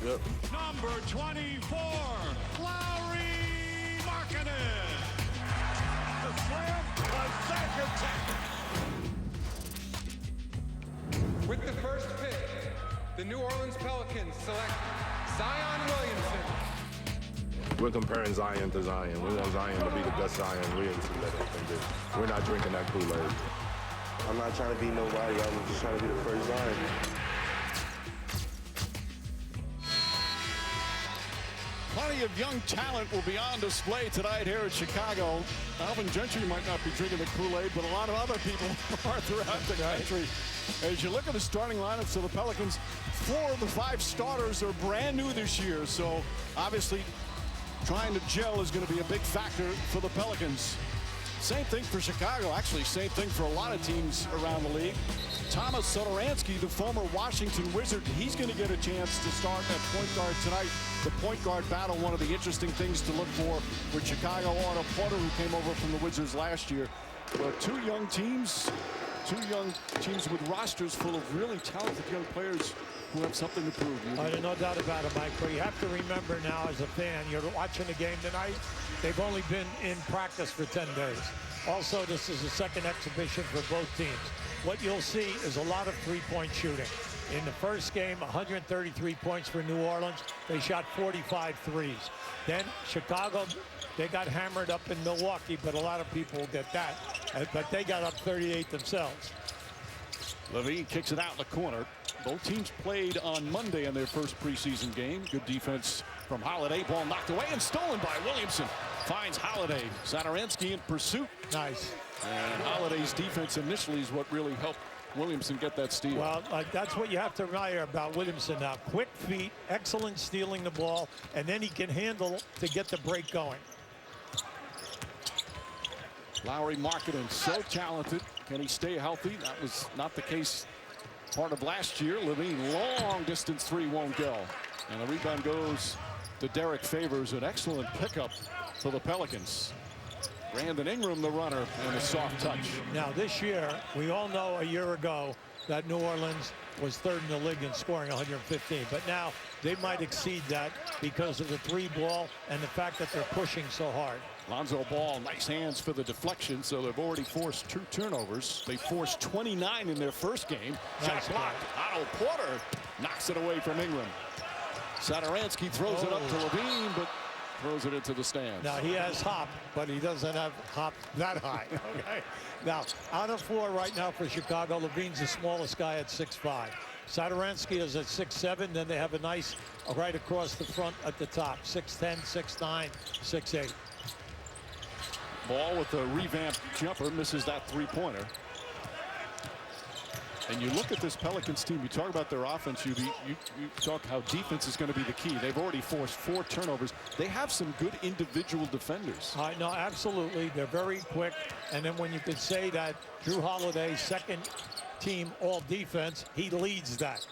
Yep. Number 24, Lauri Markkanen. The slam was second tackle. With the first pick, the New Orleans Pelicans select Zion Williamson. We're comparing Zion to Zion. We want Zion to be the best Zion Williamson that they can do. We're not drinking that Kool-Aid. I'm not trying to be nobody. I'm just trying to be the first Zion. Plenty of young talent will be on display tonight here in Chicago. Alvin Gentry might not be drinking the Kool-Aid, but a lot of other people are throughout the country. As you look at the starting lineups of the Pelicans, 4 of the 5 starters are brand new this year. So obviously trying to gel is going to be a big factor for the Pelicans. Same thing for Chicago. Actually, same thing for a lot of teams around the league. Thomas Satoransky, the former Washington Wizard, he's going to get a chance to start at point guard tonight. The point guard battle, one of the interesting things to look for with Chicago. Otto Porter, who came over from the Wizards last year. But two young teams with rosters full of really talented young players who have something to prove. There's no doubt about it, Mike. But you have to remember now, as a fan, you're watching the game tonight. They've only been in practice for 10 days. Also, this is the second exhibition for both teams. What you'll see is a lot of three-point shooting. In the first game, 133 points for New Orleans. They shot 45 threes. Then Chicago, they got hammered up in Milwaukee, but a lot of people get that. But they got up 38 themselves. Levine kicks it out in the corner. Both teams played on Monday in their first preseason game. Good defense from Holiday. Ball knocked away and stolen by Williamson. Finds Holiday. Satoransky in pursuit. Nice. And Holiday's defense initially is what really helped Williamson get that steal. Well, that's what you have to admire about Williamson now. Quick feet, excellent stealing the ball, and then he can handle to get the break going. Lauri Markkanen, so talented. Can he stay healthy? That was not the case part of last year. Levine, long distance three won't go. And the rebound goes to Derek Favors. An excellent pickup for the Pelicans. Brandon Ingram, the runner, and a soft touch. Now this year, we all know a year ago that New Orleans was third in the league in scoring, 115. But now they might exceed that because of the three ball and the fact that they're pushing so hard. Lonzo Ball, nice hands for the deflection, so they've already forced 2 turnovers. They forced 29 in their first game. Shot blocked. Otto Porter knocks it away from Ingram. Satoransky throws it up to Levine, but throws it into the stands. Now he has hop, but he doesn't have hop that high. Okay. Now out of 4 right now for Chicago. Levine's the smallest guy at 6'5". Satoransky is at 6'7". Then they have a nice right across the front at the top, 6'10", 6'9", 6'8". Ball with a revamped jumper, misses that three-pointer. And you look at this Pelicans team, you talk about their offense, you talk how defense is going to be the key. They've already forced 4 turnovers. They have some good individual defenders. No, absolutely. They're very quick. And then when you could say that Drew Holiday, second team all defense, he leads that.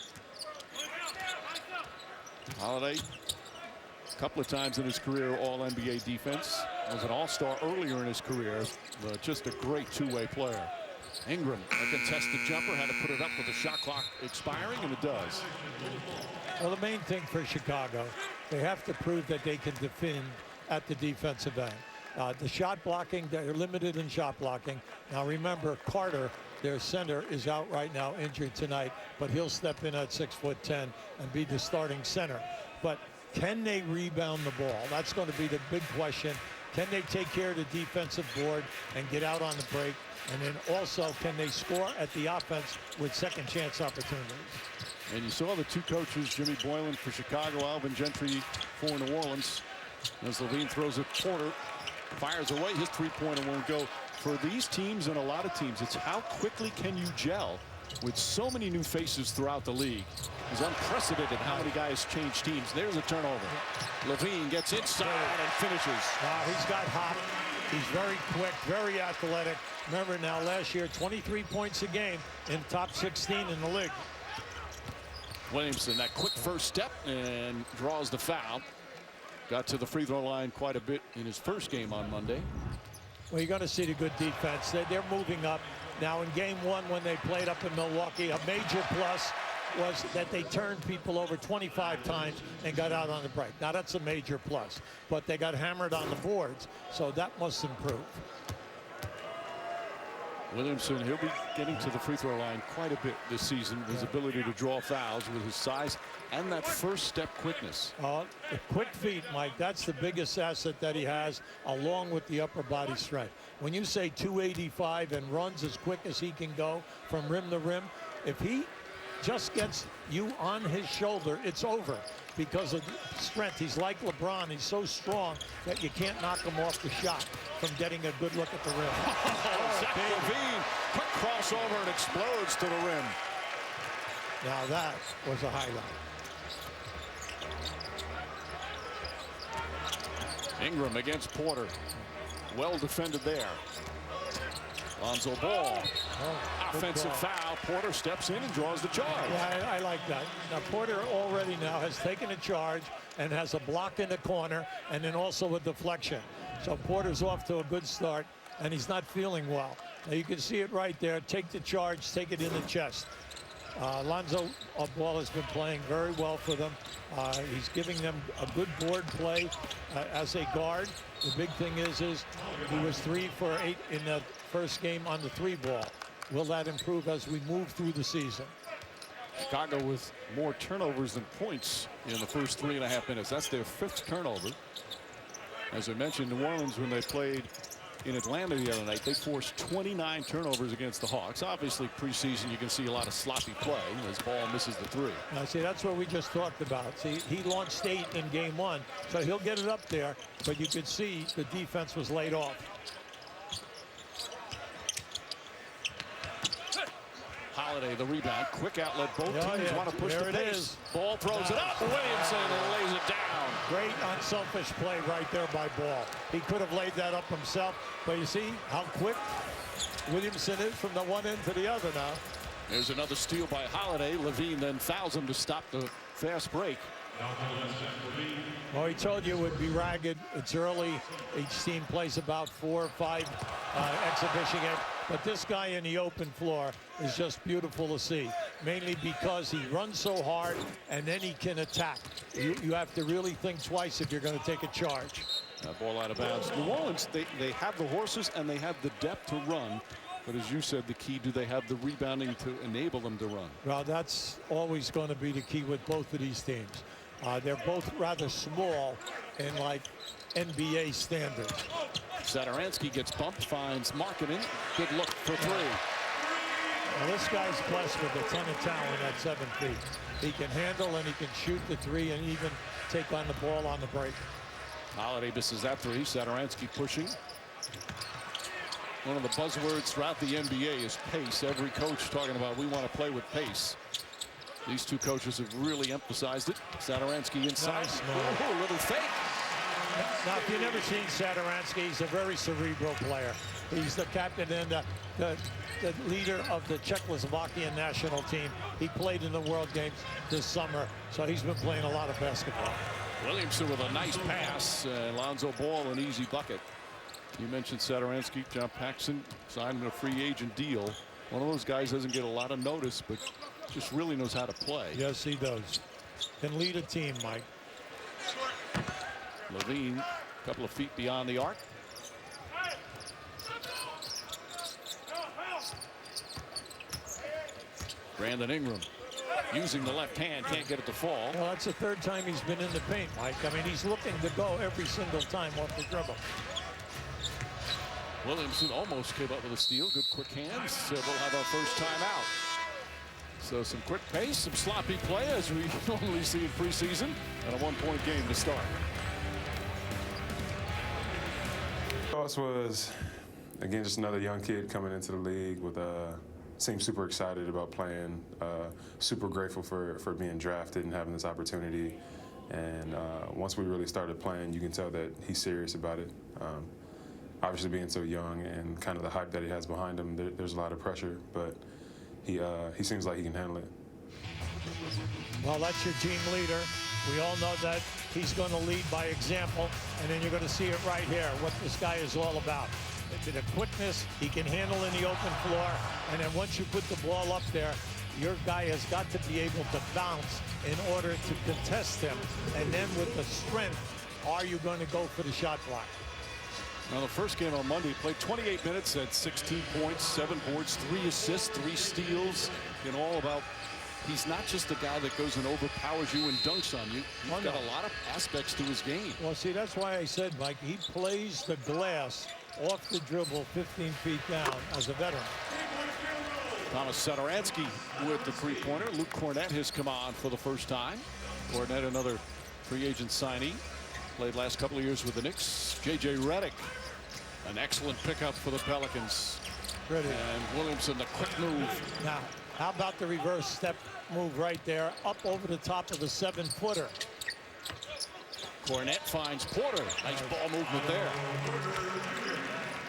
Holiday, a couple of times in his career, all-NBA defense. Was an all-star earlier in his career, but just a great two-way player. Ingram, a contested jumper, had to put it up with the shot clock expiring, and it does. Well, the main thing for Chicago, they have to prove that they can defend at the defensive end. The shot blocking, they're limited in shot blocking. Now remember, Carter, their center, is out right now, injured tonight, but he'll step in at 6'10" and be the starting center. But can they rebound the ball? That's going to be the big question. Can they take care of the defensive board and get out on the break? And then also, can they score at the offense with second chance opportunities? And you saw the 2 coaches, Jimmy Boylan for Chicago, Alvin Gentry for New Orleans. As Levine throws it, Porter fires away. His three-pointer won't go. For these teams and a lot of teams, it's how quickly can you gel with so many new faces throughout the league. It's unprecedented how many guys change teams. There's a turnover. Levine gets inside and finishes. He's got hop. He's very quick, very athletic. Remember now, last year, 23 points a game in top 16 in the league. Williamson, that quick first step, and draws the foul. Got to the free throw line quite a bit in his first game on Monday. Well, you're going to see the good defense. They're moving up. Now, in game one, when they played up in Milwaukee, a major plus was that they turned people over 25 times and got out on the break. Now, that's a major plus, but they got hammered on the boards, so that must improve. Williamson, he'll be getting to the free throw line quite a bit this season. His ability to draw fouls with his size and that first step quickness. The quick feet, Mike, that's the biggest asset that he has, along with the upper body strength. When you say 285 and runs as quick as he can go from rim to rim, if he just gets you on his shoulder, it's over because of strength. He's like LeBron. He's so strong that you can't knock him off the shot from getting a good look at the rim. Zach LaVine, quick crossover and explodes to the rim. Now that was a highlight. Ingram against Porter. Well defended there. Lonzo Ball. Offensive foul. Porter steps in and draws the charge. Yeah, I like that. Now, Porter already now has taken a charge and has a block in the corner and then also a deflection. So Porter's off to a good start, and he's not feeling well. Now, you can see it right there. Take the charge, take it in the chest. Lonzo Ball has been playing very well for them. He's giving them a good board play as a guard. The big thing is he was 3 for 8 in the first game on the 3-ball. Will that improve as we move through the season? Chicago with more turnovers than points in the first 3.5 minutes. That's their 5th turnover. As I mentioned, New Orleans, when they played in Atlanta the other night, they forced 29 turnovers against the Hawks. Obviously, preseason, you can see a lot of sloppy play as Ball misses the 3. Now, see, that's what we just talked about. See, he launched 8 in game 1, so he'll get it up there, but you could see the defense was laid off. Holiday, the rebound, quick outlet. Both teams want to push there the it pace. is. Ball throws it up. Williamson lays it down. Great unselfish play right there by Ball. He could have laid that up himself, but you see how quick Williamson is from the one end to the other now. There's another steal by Holiday. LaVine then fouls him to stop the fast break. Well, he told you it would be ragged. It's early. Each team plays about 4 or 5 exhibition games. But this guy in the open floor is just beautiful to see, mainly because he runs so hard and then he can attack. You have to really think twice if you're going to take a charge. Ball out of bounds. New Orleans, they have the horses and they have the depth to run. But as you said, the key, do they have the rebounding to enable them to run? Well, that's always going to be the key with both of these teams. They're both rather small in like NBA standards. Satoransky gets bumped, finds Markkanen. Good look for 3. Well, this guy's blessed with a ton of talent at 7 feet. He can handle and he can shoot the 3 and even take on the ball on the break. Holiday misses that 3. Satoransky pushing. One of the buzzwords throughout the NBA is pace. Every coach talking about we want to play with pace. These two coaches have really emphasized it. Satoransky inside. Nice a little fake. Now, if you've never seen Satoransky, he's a very cerebral player. He's the captain and the leader of the Czechoslovakian national team. He played in the World Games this summer, so he's been playing a lot of basketball. Williamson with a nice pass. Lonzo Ball, an easy bucket. You mentioned Satoransky. John Paxson signed him a free agent deal. One of those guys doesn't get a lot of notice, but just really knows how to play. Yes, he does. Can lead a team, Mike. LaVine, a couple of feet beyond the arc. Brandon Ingram using the left hand, can't get it to fall. Well, that's the 3rd time he's been in the paint, Mike. I mean, he's looking to go every single time off the dribble. Williamson almost came up with a steal. Good quick hands. We'll have our first timeout. So some quick pace, some sloppy play as we normally see in preseason, and a 1-point game to start. Thoughts was, again, just another young kid coming into the league with seemed super excited about playing, super grateful for being drafted and having this opportunity. And once we really started playing, you can tell that he's serious about it. Obviously being so young and kind of the hype that he has behind him, there's a lot of pressure, but he seems like he can handle it. Well, that's your team leader. We all know that he's going to lead by example, and then you're going to see it right here, what this guy is all about. the quickness, he can handle in the open floor, and then once you put the ball up there, your guy has got to be able to bounce in order to contest him. And then with the strength, are you going to go for the shot block? Now, the first game on Monday, played 28 minutes, had 16 points, 7 boards, 3 assists, 3 steals, and all about. He's not just the guy that goes and overpowers you and dunks on you. He's got a lot of aspects to his game. Well, see, that's why I said, Mike, he plays the glass off the dribble 15 feet down as a veteran. Thomas Satoransky with the three-pointer. Luke Cornett has come on for the first time. Cornett, another free agent signee. Played last couple of years with the Knicks. J.J. Redick, an excellent pickup for the Pelicans. Ready. And Williamson, the quick move. Now, how about the reverse step move right there, up over the top of the 7-footer? Cornett finds Porter. Nice ball movement there.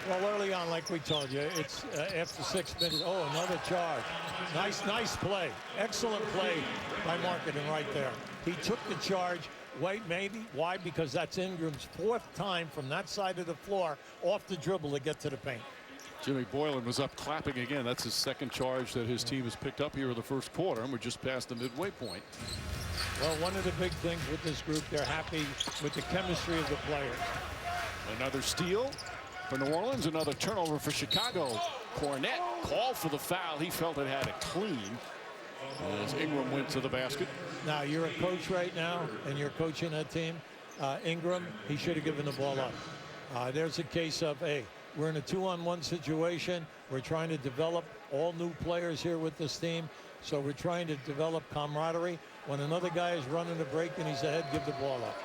Well, early on, like we told you, it's after 6 minutes. Oh, another charge. Nice play. Excellent play by Markkanen right there. He took the charge. Wait, maybe. Why? Because that's Ingram's 4th time from that side of the floor off the dribble to get to the paint. Jimmy Boylan was up clapping again. That's his 2nd charge that his team has picked up here in the first quarter, and we're just past the midway point. Well, one of the big things with this group, they're happy with the chemistry of the players. Another steal for New Orleans, another turnover for Chicago. Cornett called for the foul. He felt it had it clean as Ingram went to the basket. Now, you're a coach right now, and you're coaching that team. Ingram, he should have given the ball up. There's a case of, hey, we're in a 2-on-1 situation. We're trying to develop all new players here with this team. So we're trying to develop camaraderie. When another guy is running a break and he's ahead, give the ball up.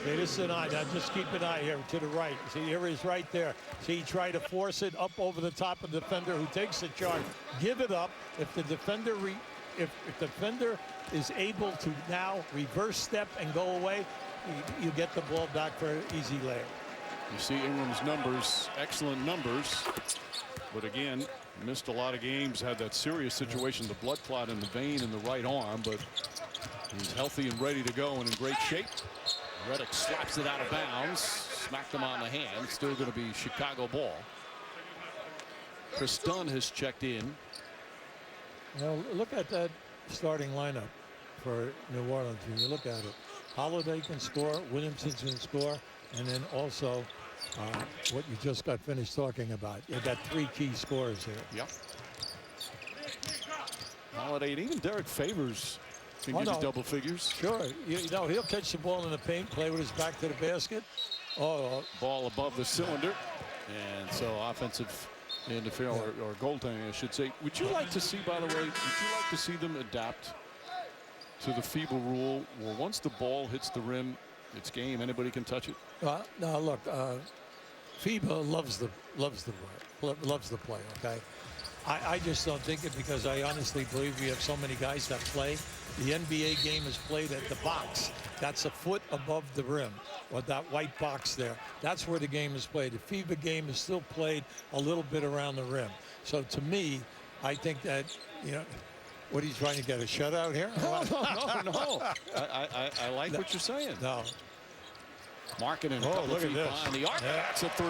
Hey, this is an eye. Now just keep an eye here to the right. See, here he is right there. See, try to force it up over the top of the defender who takes the charge. Give it up. If the defender if the defender is able to now reverse step and go away, you get the ball back for an easy layup. You see Ingram's numbers, excellent numbers, but again, missed a lot of games, had that serious situation, the blood clot in the vein in the right arm, but he's healthy and ready to go and in great shape. Redick slaps it out of bounds, smacked him on the hand. Still going to be Chicago ball. Chris Dunn has checked in. Well, look at that starting lineup for New Orleans. When you look at it, Holiday can score, Williamson can score, and then also what you just got finished talking about. You got 3 key scorers here. Yep. Holiday and even Derek Favors can get his double figures. Sure. You know, he'll catch the ball in the paint, play with his back to the basket. Ball above the cylinder. And so offensive interference or goaltending, I should say. Would you like to see, by the way, would you like to see them adapt to the FIBA rule where once the ball hits the rim, it's game, anybody can touch it? No, look, FIBA loves the play, okay? I just don't think it, because I honestly believe we have so many guys that play. The NBA game is played at the box. That's a foot above the rim, or that white box there. That's where the game is played. The FIBA game is still played a little bit around the rim. So to me, I think that, you know, what are you trying to get, a shutout here? No. I like what you're saying. No. Markkanen, look at this. behind the arc. Yeah. That's a 3.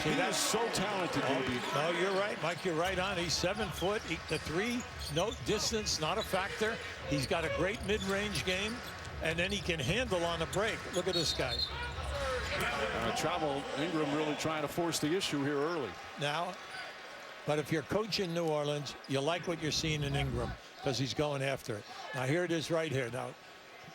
See, he is so talented, DB. No, you're right, Mike. You're right on. He's 7 foot. The 3, no distance, not a factor. He's got a great mid-range game, and then he can handle on the break. Look at this guy. Travel Ingram really trying to force the issue here early. Now, but if you're coaching New Orleans, you like what you're seeing in Ingram because he's going after it. Now, here it is right here. Now,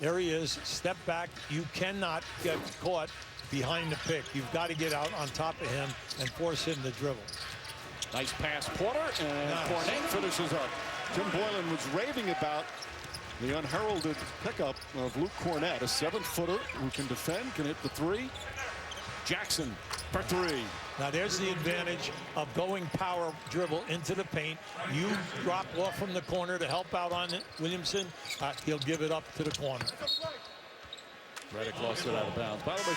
there he is. Step back. You cannot get caught behind the pick. You've got to get out on top of him and force him to dribble. Nice pass, Porter, and Cornett finishes up. Jim Boylan was raving about the unheralded pickup of Luke Cornett, a 7-footer who can defend, can hit the 3. Jackson for 3. Now there's the advantage of going power dribble into the paint. You drop off from the corner to help out on it. Williamson, he'll give it up to the corner. Redick lost it out of bounds. By the way,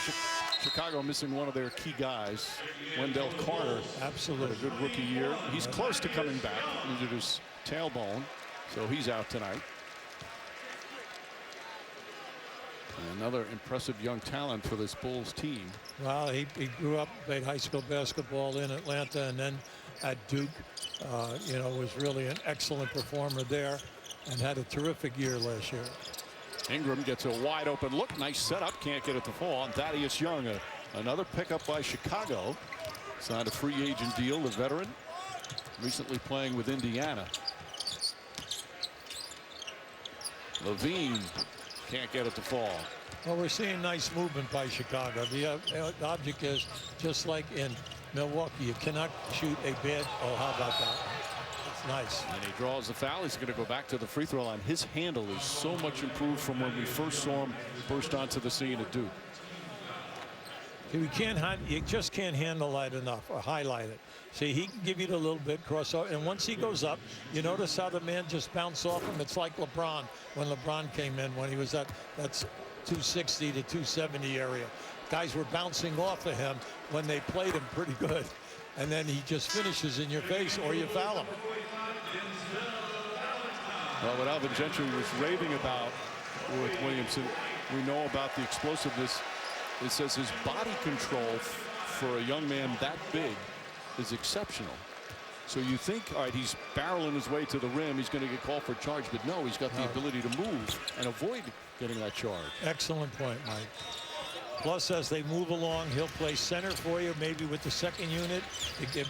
Chicago missing one of their key guys, Wendell Carter. Absolutely. Had a good rookie year. He's close to coming back. Injured his tailbone, so he's out tonight. Another impressive young talent for this Bulls team. Well, he grew up, played high school basketball in Atlanta and then at Duke. You know, was really an excellent performer there and had a terrific year last year. Ingram gets a wide open look. Nice setup. Can't get it to fall. And Thaddeus Young, another pickup by Chicago. Signed a free agent deal, the veteran. Recently playing with Indiana. Levine can't get it to fall. Well, we're seeing nice movement by Chicago. The object is just like in Milwaukee. You cannot shoot a bad. Oh, how about that? It's nice. And he draws the foul. He's going to go back to the free throw line. His handle is so much improved from when we first saw him burst onto the scene at Duke. You just can't handle that enough or highlight it. See, he can give you the little bit crossover, and once he goes up, you notice how the man just bounced off him. It's like LeBron when LeBron came in, when he was at that's 260 to 270 area. Guys were bouncing off of him when they played him pretty good, and then he just finishes in your face or you foul him. Well, what Alvin Gentry was raving about with Williamson, we know about the explosiveness. It says his body control for a young man that big is exceptional. So you think, all right, he's barreling his way to the rim, he's going to get called for a charge, but no, he's got the ability to move and avoid getting that charge. Excellent point, Mike. Plus, as they move along, he'll play center for you, maybe with the second unit to give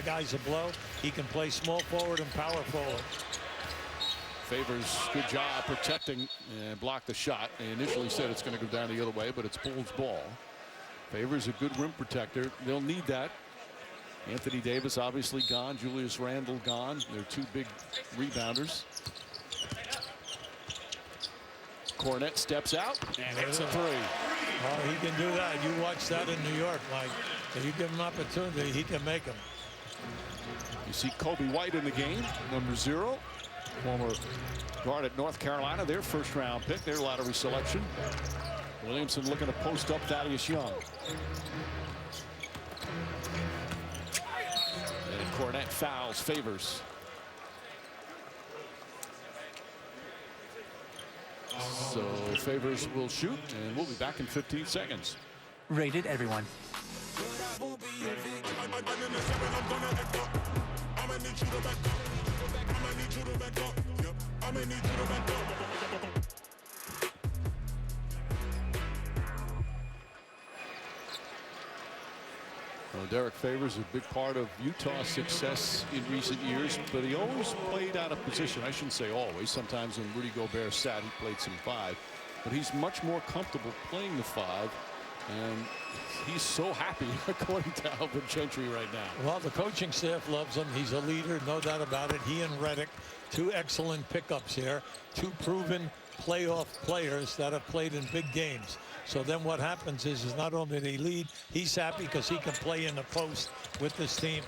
guys a blow. He can play small forward and power forward. Favors, good job protecting and blocked the shot. They initially said it's going to go down the other way, but it's Bulls ball. Favors a good rim protector. They'll need that. Anthony Davis obviously gone. Julius Randle gone. They're two big rebounders. Cornette steps out and hits a three. Oh, he can do that. You watch that in New York, Mike. If you give him an opportunity, he can make them. You see Kobe White in the game, number 0. Former guard at North Carolina, their first-round pick, their lottery selection. Williamson looking to post up Thaddeus Young. And Cornette fouls Favors. So Favors will shoot, and we'll be back in 15 seconds. Rated everyone. Well, Derek Favors, a big part of Utah's success in recent years, but he always played out of position. I shouldn't say always. Sometimes when Rudy Gobert sat, he played some 5, but he's much more comfortable playing the 5. And he's so happy, according to Alvin Gentry right now. Well, the coaching staff loves him. He's a leader, no doubt about it. He and Redick, 2 excellent pickups here, 2 proven playoff players that have played in big games. So then what happens is not only do they lead, he's happy because he can play in the post with this team.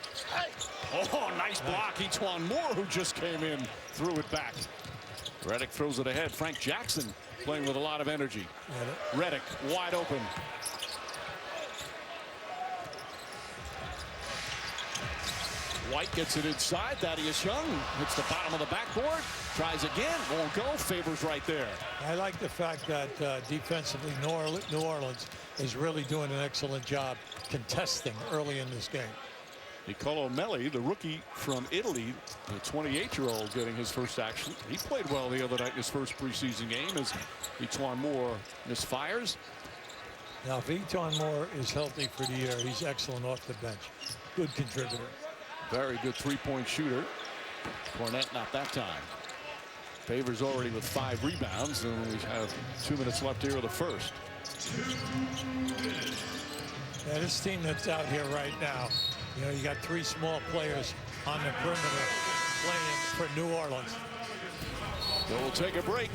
Oh, nice block. Etuan Moore, who just came in, threw it back. Redick throws it ahead. Frank Jackson playing with a lot of energy. Redick wide open. White gets it inside. Thaddeus Young hits the bottom of the backboard. Tries again. Won't go. Favors right there. I like the fact that defensively New Orleans is really doing an excellent job contesting early in this game. Nicolo Melli, the rookie from Italy, the 28-year-old getting his first action. He played well the other night in his first preseason game as Etuan Moore misfires. Now, if Etuan Moore is healthy for the year, he's excellent off the bench. Good contributor. Very good three-point shooter. Cornette not that time. Favors already with 5 rebounds, and we have 2 minutes left here of the first. Yeah, this team that's out here right now, you know, you got 3 small players on the perimeter playing for New Orleans. So we'll take a break.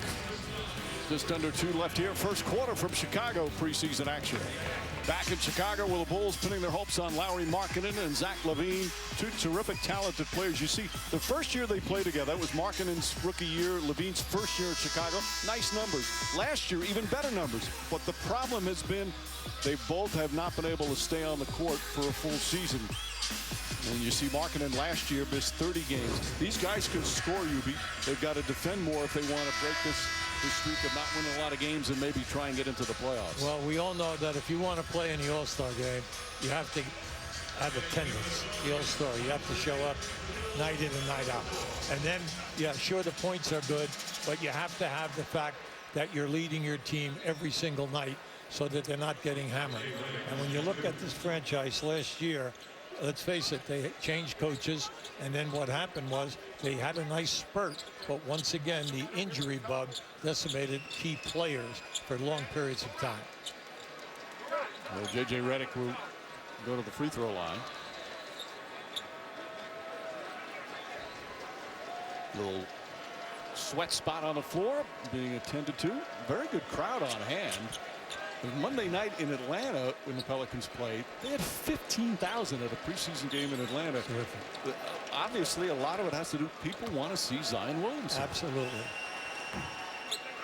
Just under 2 left here. First quarter from Chicago preseason action. Back in Chicago with the Bulls pinning their hopes on Lauri Markkanen and Zach LaVine. 2 terrific, talented players. You see, the first year they played together, that was Markkanen's rookie year, LaVine's first year in Chicago. Nice numbers. Last year, even better numbers. But the problem has been they both have not been able to stay on the court for a full season. And you see Markkanen last year missed 30 games. These guys can score, Ubi. They've got to defend more if they want to break this his streak of not winning a lot of games and maybe try and get into the playoffs. Well, we all know that if you want to play in the All-Star game, you have to have attendance. The All-Star, you have to show up night in and night out. And then, yeah, sure, the points are good, but you have to have the fact that you're leading your team every single night so that they're not getting hammered. And when you look at this franchise last year, let's face it, they changed coaches, and then what happened was they had a nice spurt, but once again, the injury bug decimated key players for long periods of time. Well, J.J. Redick will go to the free throw line. Little sweat spot on the floor being attended to. Very good crowd on hand. Monday night in Atlanta, when the Pelicans played, they had 15,000 at a preseason game in Atlanta. Terrific. Obviously, a lot of it has to do. People want to see Zion Williamson. Absolutely.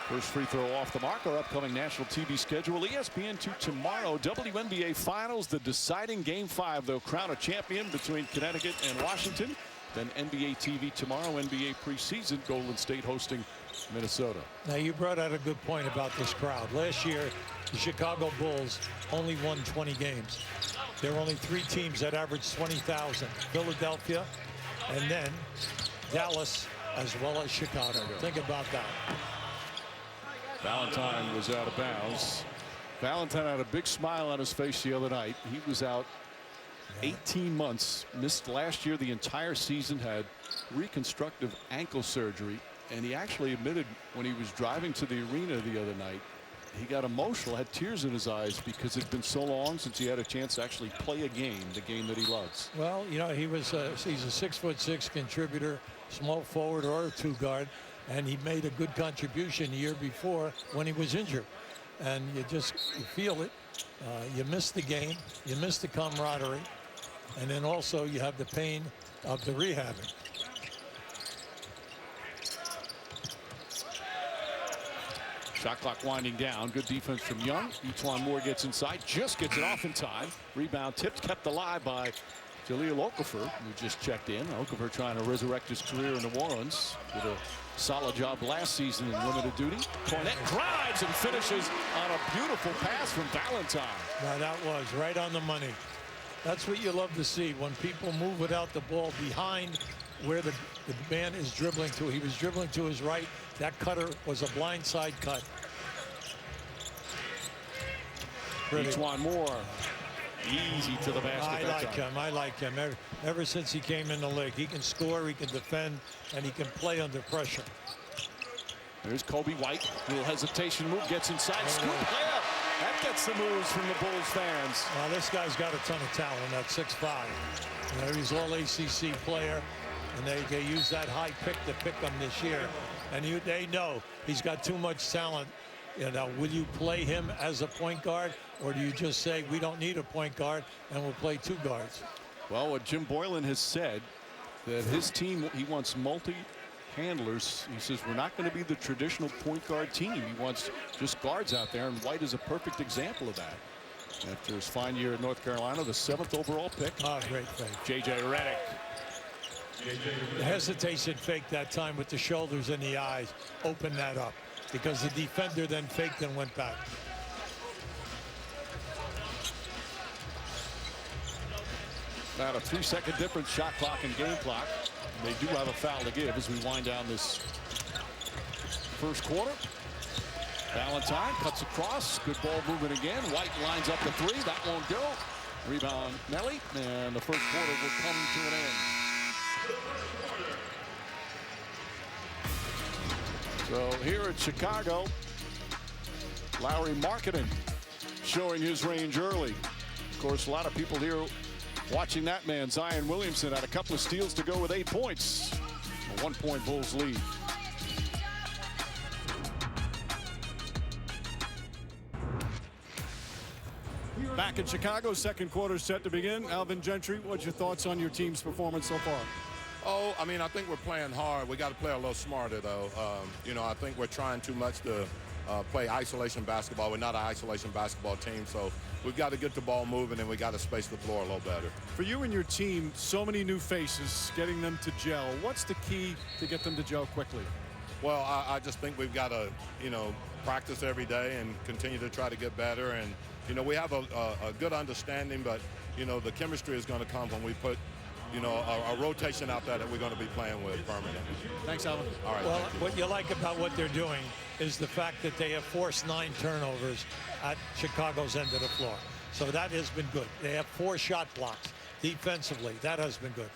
First free throw off the mark. Our upcoming national TV schedule. ESPN2 tomorrow. WNBA Finals. The deciding Game 5. They'll crown a champion between Connecticut and Washington. Then NBA TV tomorrow. NBA preseason. Golden State hosting Minnesota. Now, you brought out a good point about this crowd. Last year, the Chicago Bulls only won 20 games. There were only 3 teams that averaged 20,000. Philadelphia, and then Dallas, as well as Chicago. Think about that. Valentine was out of bounds. Valentine had a big smile on his face the other night. He was out 18 months, missed last year the entire season, had reconstructive ankle surgery, and he actually admitted when he was driving to the arena the other night, he got emotional, had tears in his eyes because it had been so long since he had a chance to actually play a game, the game that he loves. Well, you know, he's a 6'6" contributor, small forward or a 2 guard, and he made a good contribution the year before when he was injured. And you feel it. You miss the game, you miss the camaraderie, and then also you have the pain of the rehabbing. Shot clock winding down. Good defense from Young. Etuan Moore gets inside, just gets it off in time. Rebound tipped, kept alive by Jahlil Okafor, who just checked in. Okafor trying to resurrect his career in New Orleans. Did a solid job last season in limited duty. Cornette drives and finishes on a beautiful pass from Valentine. Now, that was right on the money. That's what you love to see, when people move without the ball behind where the man is dribbling to. He was dribbling to his right. That cutter was a blindside cut. Etuan Moore, easy to the basket. I like him. Ever since he came in the league, he can score, he can defend, and he can play under pressure. There's Kobe White. Little hesitation move, gets inside. Scoop layup. That gets the moves from the Bulls fans. Well, this guy's got a ton of talent at 6'5". You know, he's all ACC player, and they use that high pick to pick him this year. And they know he's got too much talent. You know, will you play him as a point guard, or do you just say we don't need a point guard and we'll play 2 guards? Well, what Jim Boylan has said, that his team, he wants multi-handlers. He says we're not going to be the traditional point guard team. He wants just guards out there, and White is a perfect example of that. After his fine year in North Carolina, the 7th overall pick. Oh, great fake. J.J. Redick. The hesitation fake that time with the shoulders and the eyes opened that up, because the defender then faked and went back. About a 3-second difference, shot clock and game clock. They do have a foul to give as we wind down this first quarter. Valentine cuts across. Good ball movement again. White lines up the 3. That won't go. Rebound Nelly, and the first quarter will come to an end. So here at Chicago, Lauri Markkanen showing his range early. Of course, a lot of people here watching that man. Zion Williamson had a couple of steals to go with 8 points. A 1-point Bulls lead. Back in Chicago, second quarter set to begin. Alvin Gentry, what's your thoughts on your team's performance so far? Oh, I mean, I think we're playing hard. We got to play a little smarter, though. You know, I think we're trying too much to play isolation basketball. We're not an isolation basketball team, so we've got to get the ball moving, and we got to space the floor a little better. For you and your team, so many new faces, getting them to gel. What's the key to get them to gel quickly? Well, I just think we've got to, practice every day and continue to try to get better. And, we have a good understanding, but, the chemistry is going to come when we put, a rotation out there that we're going to be playing with permanently. Thanks, Alvin. All right. Well, what you like about what they're doing is the fact that they have forced 9 turnovers at Chicago's end of the floor. So that has been good. They have 4 shot blocks defensively. That has been good.